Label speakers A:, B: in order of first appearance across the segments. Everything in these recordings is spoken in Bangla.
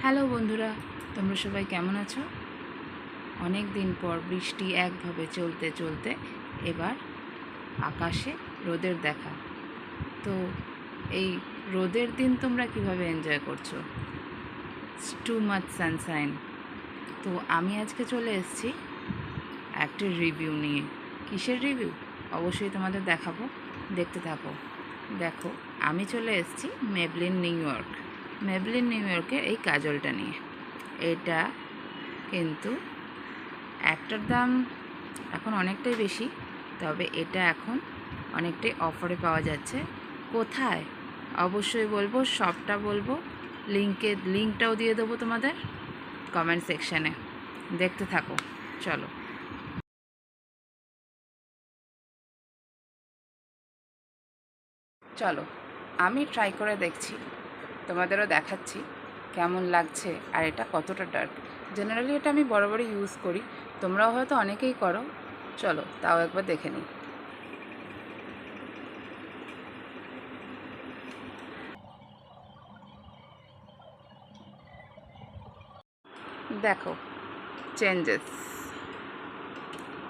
A: হ্যালো বন্ধুরা, তোমরা সবাই কেমন আছো? অনেক দিন পর বৃষ্টি একভাবে চলতে চলতে এবার আকাশে রোদের দেখা। তো এই রোদের দিন তোমরা কিভাবে এনজয় করছো? Too much Sunshine. তো আমি আজকে চলে এসেছি একটা রিভিউ নিয়ে। কিসের রিভিউ? অবশ্যই তোমাদের দেখাবো, দেখতে থাকো। দেখো, আমি চলে এসেছি মেবলিন নিউ ইয়র্কের এই কাজলটা নিয়ে। এটা কিন্তু একটার দাম এখন অনেকটাই বেশি, তবে এটা এখন অনেকটাই অফারে পাওয়া যাচ্ছে। কোথায়? অবশ্যই বলবো, সবটা বলবো। লিঙ্কটাও দিয়ে দেবো তোমাদের কমেন্ট সেকশানে। দেখতে থাকো, চলো। চলো, আমি ট্রাই করে দেখছি, তোমাদেরও দেখাচ্ছি কেমন লাগছে আর এটা কতটা ডার্ক। জেনারেলি এটা আমি বরাবরই ইউজ করি, তোমরাও হয়তো অনেকেই করো। চলো তাও একবার দেখে নিই। দেখো চেঞ্জেস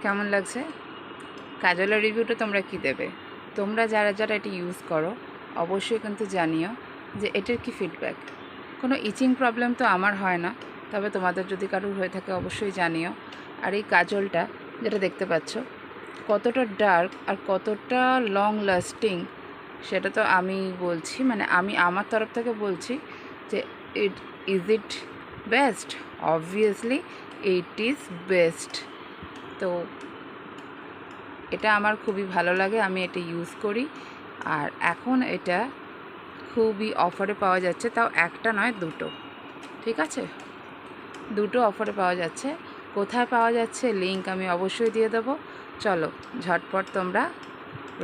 A: কেমন লাগছে। কাজলের রিভিউটা তোমরা কি দেবে? তোমরা যারা যারা এটি ইউজ করো অবশ্যই কিন্তু জানিও যে এটার কি ফিডব্যাক। কোনো ইচিং প্রবলেম তো আমার হয় না, তবে তোমাদের যদি কারোর হয়ে থাকে অবশ্যই জানিও। আর এই কাজলটা যেটা দেখতে পাচ্ছ কতটা ডার্ক আর কতটা লং লাস্টিং, সেটা তো আমি বলছি, মানে আমি আমার তরফ থেকে বলছি যে ইট best? Obviously it is best. তো এটা আমার খুবই ভালো লাগে, আমি এটা ইউজ করি। আর এখন এটা খুবই অফারে পাওয়া যাচ্ছে, তাও একটা নয় দুটো, ঠিক আছে? দুটো অফারে পাওয়া যাচ্ছে। কোথায় পাওয়া যাচ্ছে লিঙ্ক আমি অবশ্যই দিয়ে দেবো। চলো ঝটপট তোমরা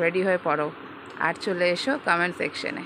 A: রেডি হয়ে পড়ো আর চলে এসো কমেন্ট সেকশনে।